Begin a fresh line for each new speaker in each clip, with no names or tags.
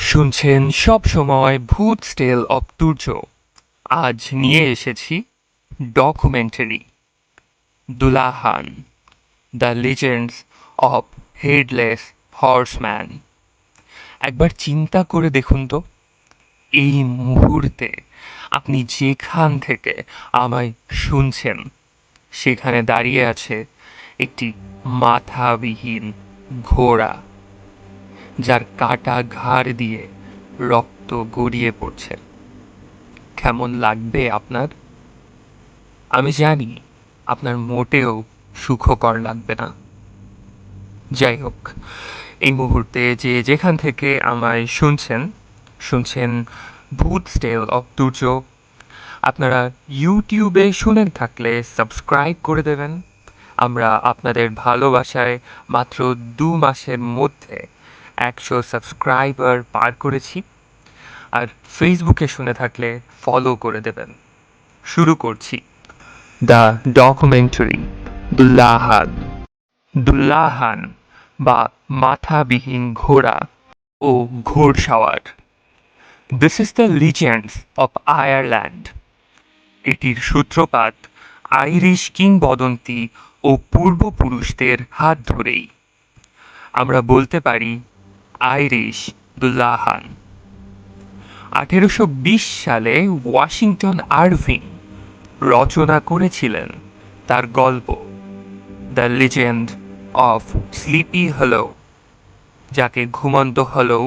শুনছেন সব সময় ভূত স্টেল অব তুর্য। আজ নিয়ে এসেছি documentary Dullahan, the legends of headless horseman. একবার চিন্তা করে দেখুন তো, এই মুহূর্তে আপনি যেখান থেকে আমায় শুনছেন সেখানে দাঁড়িয়ে আছে একটি মাথাবিহীন ঘোড়া, যার কাটা ঘাড় দিয়ে রক্ত গড়িয়ে পড়ছে। কেমন লাগবে আপনার? আমি জানি আপনার মোটেও সুখকর লাগবে না। যাই হোক, এই মুহূর্তে যে যেখান থেকে আমায় শুনছেন ভূত স্টেল অব তুর্য। আপনারা ইউটিউবে শুনে থাকলে সাবস্ক্রাইব করে দেবেন। আমরা আপনাদের ভালোবাসায় মাত্র 2 মাসের মধ্যে 100 সাবস্ক্রাইবার পার করেছি। আর ফেসবুকে শুনে থাকলে ফলো করে দেবেন। শুরু করছি দ্য ডকুমেন্টারি দুল্লাহান। দুল্লাহান বা মাথাবিহীন ঘোড়া ও ঘোড়সাওয়ার। This is the legends of Ireland. এটির সূত্রপাত আইরিশ কিংবদন্তি ও পূর্বপুরুষদের হাত ধরেই। আমরা বলতে পারি আইরিশ দুল্লাহান। 1820 সালে ওয়াশিংটন আরভিং রচনা করেছিলেন তার গল্প দ্য লিজেন্ড অফ স্লিপি হলো, যাকে ঘুমন্ত হলো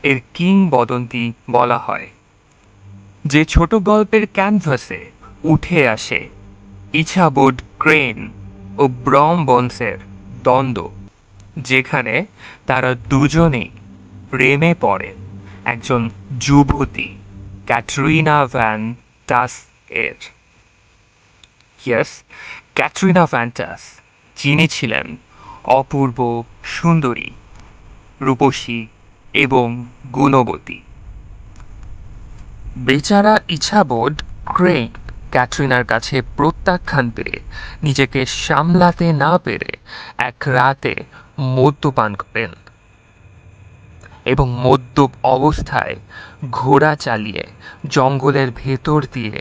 এর কিংবদন্তি বলা হয়। যে ছোট গল্পের ক্যানভাসে উঠে আসে ইছাবোড ক্রেন ও ব্রম বোনসের দ্বন্দ্ব, যেখানে তারা দুজনেই প্রেমে পড়ে একজন যুবতী ক্যাটরিনা ভ্যান টাস এর। ইয়েস, ক্যাটরিনা ভ্যান টাস, যিনি ছিলেন অপূর্ব সুন্দরী, রূপসী এবং গুণবতী। বেচারা ইছাবোড ক্রেন ক্যাটরিনার কাছে প্রত্যাখ্যান পেয়ে নিজেকে সামলাতে না পেরে এক রাতে মদ্যপান করেন এবং মদ্যপ অবস্থায় ঘোড়া চালিয়ে জঙ্গলের ভেতর দিয়ে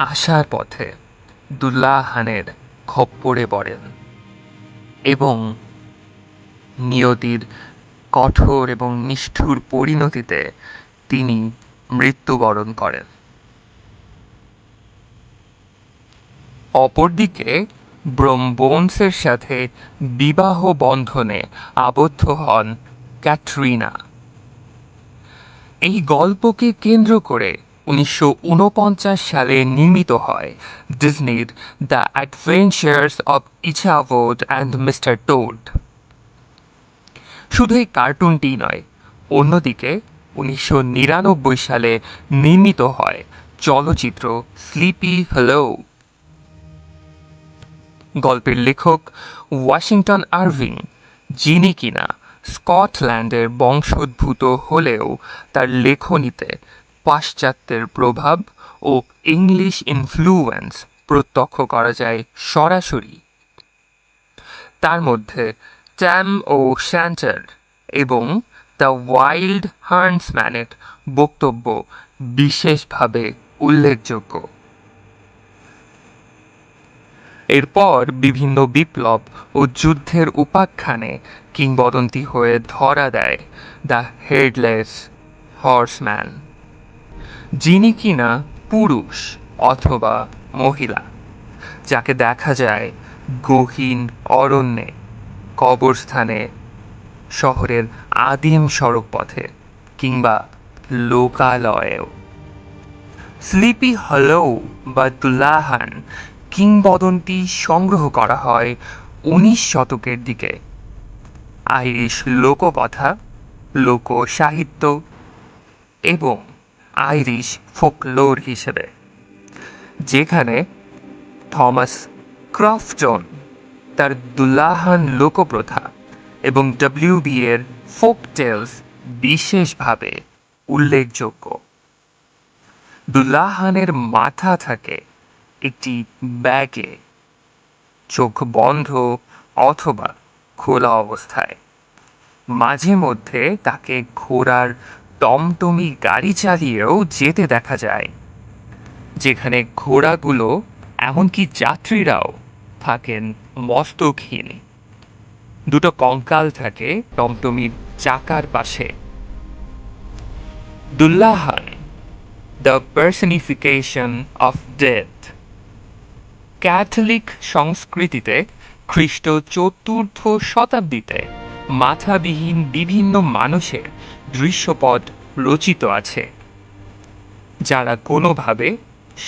আসার পথে দুল্লাহানের খপ্পরে পড়েন এবং নিয়তির কঠোর এবং নিষ্ঠুর পরিণতিতে তিনি মৃত্যুবরণ করেন। অপরদিকে ব্রমবোনসের সাথে বিবাহ বন্ধনে আবদ্ধ হন ক্যাটরিনা। এই গল্পকে কেন্দ্র করে 1949 সালে নির্মিত হয় ডিজনির the adventures of Ichabod and mister Toad. শুধু এই কার্টুনটি নয়, অন্যদিকে 1999 সালে নির্মিত হয় চলচ্চিত্র স্লিপি হলো। গল্পের লেখক ওয়াশিংটন আরভিং, যিনি কিনা স্কটল্যান্ডের বংশোদ্ভূত হলেও তার লেখনীতে পাশ্চাত্যের প্রভাব ও ইংলিশ ইনফ্লুয়েন্স প্রত্যক্ষ করা যায় সরাসরি। তার মধ্যে ট্যাম ও শ্যান্টার এবং দ্য ওয়াইল্ড হান্টসম্যানের বক্তব্য বিশেষভাবে উল্লেখযোগ্য। এরপর বিভিন্ন বিপ্লব ও যুদ্ধের উপাখ্যানে কিংবদন্তি হয়ে ধরা দেয় দ্য হেডলেস হর্সম্যান, যিনি কিনা পুরুষ অথবা মহিলা, যাকে দেখা যায় গহীন অরণ্যে, কবরস্থানে, শহরের আদিম সড়কপথে কিংবা লোকালয়েও। স্লিপি হলো বা দুল্লাহান কিংবদন্তি সংগ্রহ করা হয় 19 শতকের দিকে আইরিশ লোককথা, লোকসাহিত্য এবং আইরিশ ফোকলোর হিসেবে, যেখানে থমাস ক্রফটন তার দুল্লাহান লোকপ্রথা এবং ডব্লিউবি এর ফোক টেলস বিশেষভাবে উল্লেখযোগ্য। দুল্লাহানের মাথা থাকে একটি ব্যাগে, চোখ বন্ধ অথবা খোলা অবস্থায়, মাঝে মধ্যে তাকে ঘোড়ার টমটমি গাড়ি চালিয়েও যেতে দেখা যায়, যেখানে ঘোড়াগুলো এমনকি যাত্রীরাও থাকেন মস্তকহীন। দুটো কঙ্কাল থাকে টমটমির চাকার পাশে। Dullahan, the personification of death. Catholic সংস্কৃতিতে খ্রিস্ট ৪র্থ শতাব্দীতে মাথাবিহীন বিভিন্ন মানুষের দৃশ্যপট রচিত আছে, যারা কোনোভাবে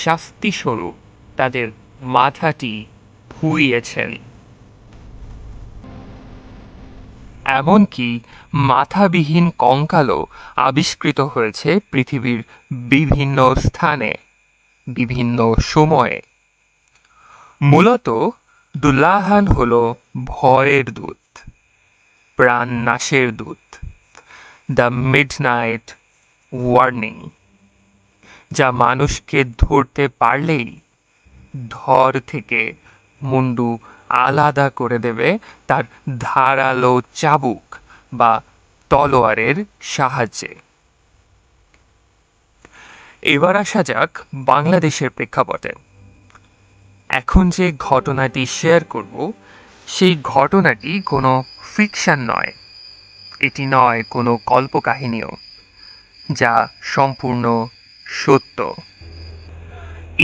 শাস্তিস্বরূপ তাদের মাথাটি খুইয়েছেন। এমনকি মাথাবিহীন কঙ্কালও আবিষ্কৃত হয়েছে পৃথিবীর বিভিন্ন স্থানে বিভিন্ন সময়ে। মূলত দুল্লাহান হল ভয়ের দূত, প্রাণ নাশের দূত, দ্য মিডনাইট ওয়ার্নিং, যা মানুষকে ধরতে পারলেই ধর থেকে মুন্ডু আলাদা করে দেবে তার ধারালো চাবুক বা তলোয়ারের সাহায্যে। এবার আসা যাক বাংলাদেশের প্রেক্ষাপটে। এখন যে ঘটনাটি শেয়ার করব, সেই ঘটনাটি কোনো ফিকশন নয়, এটি নয় কোনো কল্পকাহিনীও, যা সম্পূর্ণ সত্য।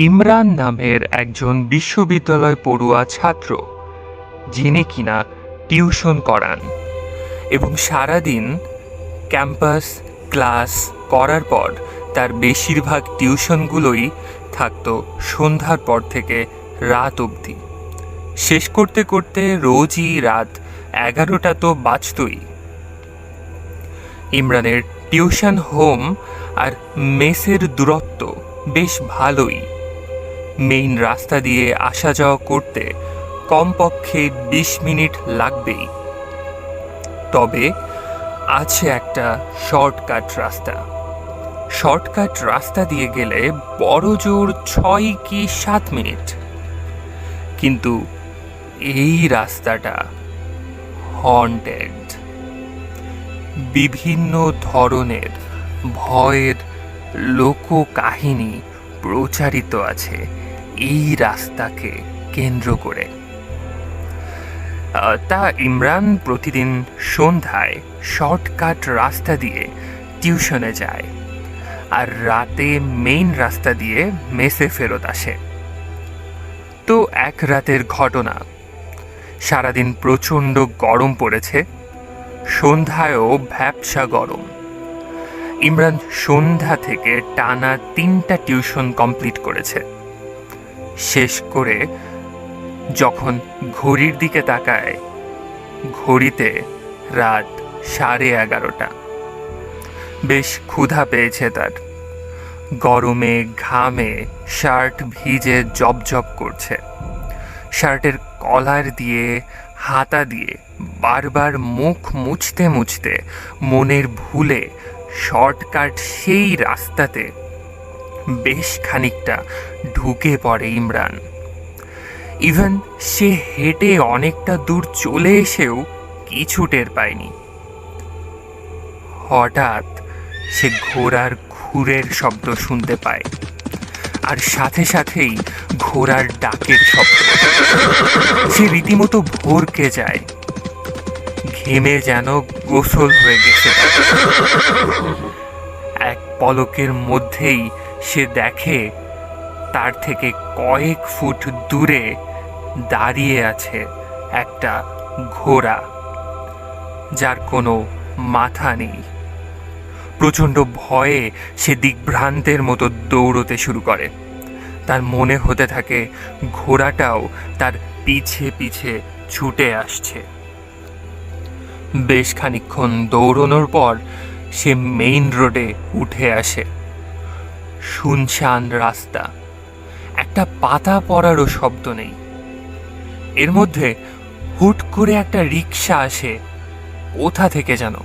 ইমরান নামের একজন বিশ্ববিদ্যালয় পড়ুয়া ছাত্র, যিনি কিনা টিউশন করান এবং সারাদিন ক্যাম্পাস ক্লাস করার পর তার বেশিরভাগ টিউশনগুলোই থাকতো সন্ধ্যার পর থেকে রাত অবধি। শেষ করতে করতে রোজই রাত 11টা তো বাজতই। ইমরানের টিউশন হোম আর মেসের দূরত্ব বেশ ভালোই। মেইন রাস্তা দিয়ে আসা যাওয়া করতে কমপক্ষে 20 মিনিট লাগবেই। তবে আছে একটা শর্টকাট রাস্তা। শর্টকাট রাস্তা দিয়ে গেলে বড় জোর 6 কি 7 মিনিট। কিন্তু এই রাস্তাটা হন্টেড। বিভিন্ন ধরনের ভয়ের লোককাহিনী প্রচারিত আছে এই রাস্তাকে কেন্দ্র করে। তা ইমরান প্রতিদিন সন্ধ্যায় শর্টকাট রাস্তা দিয়ে টিউশনে যায় আর রাতে মেইন রাস্তা দিয়ে মেসে ফেরত আসে। তো এক রাতের ঘটনা, সারাদিন প্রচণ্ড গরম পড়েছে, সন্ধ্যায়ও ভ্যাপসা গরম। ইমরান সন্ধ্যা থেকে টানা 3টা টিউশন কমপ্লিট করেছে। শেষ করে যখন ঘড়ির দিকে তাকায়, ঘড়িতে রাত 11:30। বেশ ক্ষুধা পেয়েছে তার। গরমে ঘামে শার্ট ভিজে জবজব করছে। শার্টের কলার দিয়ে হাতা দিয়ে বারবার মুখ মুছতে মুছতে মনের ভুলে শর্টকাট সেই রাস্তাতে বেশ খানিকটা ঢুকে পড়ে ইমরান। ইভেন সে হেঁটে অনেকটা দূর চলে এসেও কিছু টের পায়নি। হঠাৎ সে ঘোড়ার খুরের শব্দ শুনতে পায়, আর সাথে সাথেই ঘোড়ার ডাকের শব্দ। সে রীতিমতো ভরকে যায়, ঘেমে যেন গোসল হয়ে গেছে। এক পলকের মধ্যেই সে দেখে তার থেকে কয়েক ফুট দূরে দাঁড়িয়ে আছে একটা ঘোড়া, যার কোনো মাথা নেই। প্রচণ্ড ভয়ে সে দিগ্ভ্রান্তের মতো দৌড়তে শুরু করে। তার মনে হতে থাকে ঘোড়াটাও তার পিছে পিছে ছুটে আসছে। বেশ খানিকক্ষণ দৌড়নোর পর সে মেইন রোডে উঠে আসে। শুনশান রাস্তা, একটা পাতা পড়ারও শব্দ নেই। এর মধ্যে হুট করে একটা রিক্সা আসে কোথা থেকে যেন,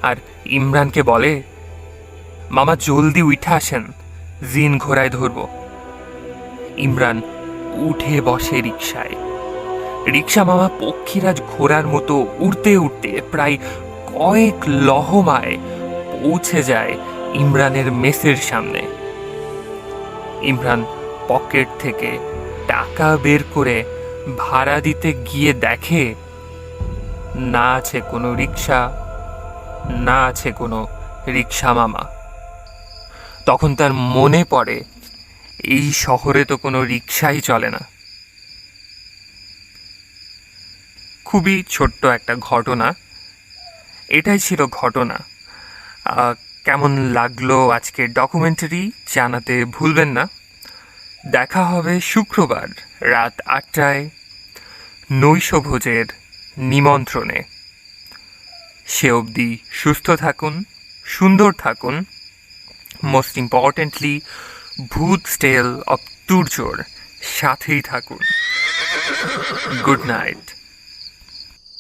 আর ইমরানকে বলে, মামা জলদি উঠে আসেন, জিন ঘোড়ায় ধরব। ইমরান উঠে বসে রিক্সায়। রিক্সা মামা পক্ষীরাজ ঘোড়ার মতো উড়তে উড়তে প্রায় কয়েক লহমায় পৌঁছে যায় ইমরানের মেসের সামনে। ইমরান পকেট থেকে টাকা বের করে ভাড়া দিতে গিয়ে দেখে না আছে কোনো রিক্সা, না আছে কোনো রিক্সা মামা। তখন তার মনে পড়ে এই শহরে তো কোনো রিক্সাই চলে না। খুবই ছোট্ট একটা ঘটনা, এটাই ছিল ঘটনা। কেমন লাগলো আজকের ডকুমেন্টারি জানাতে ভুলবেন না। দেখা হবে শুক্রবার রাত 8টায় নৈশভোজের নিমন্ত্রণে। সে অবধি সুস্থ থাকুন, সুন্দর থাকুন, মোস্ট ইম্পর্টেন্টলি ভূত স্টেল অফ তুর্যর সাথেই থাকুন। Good night.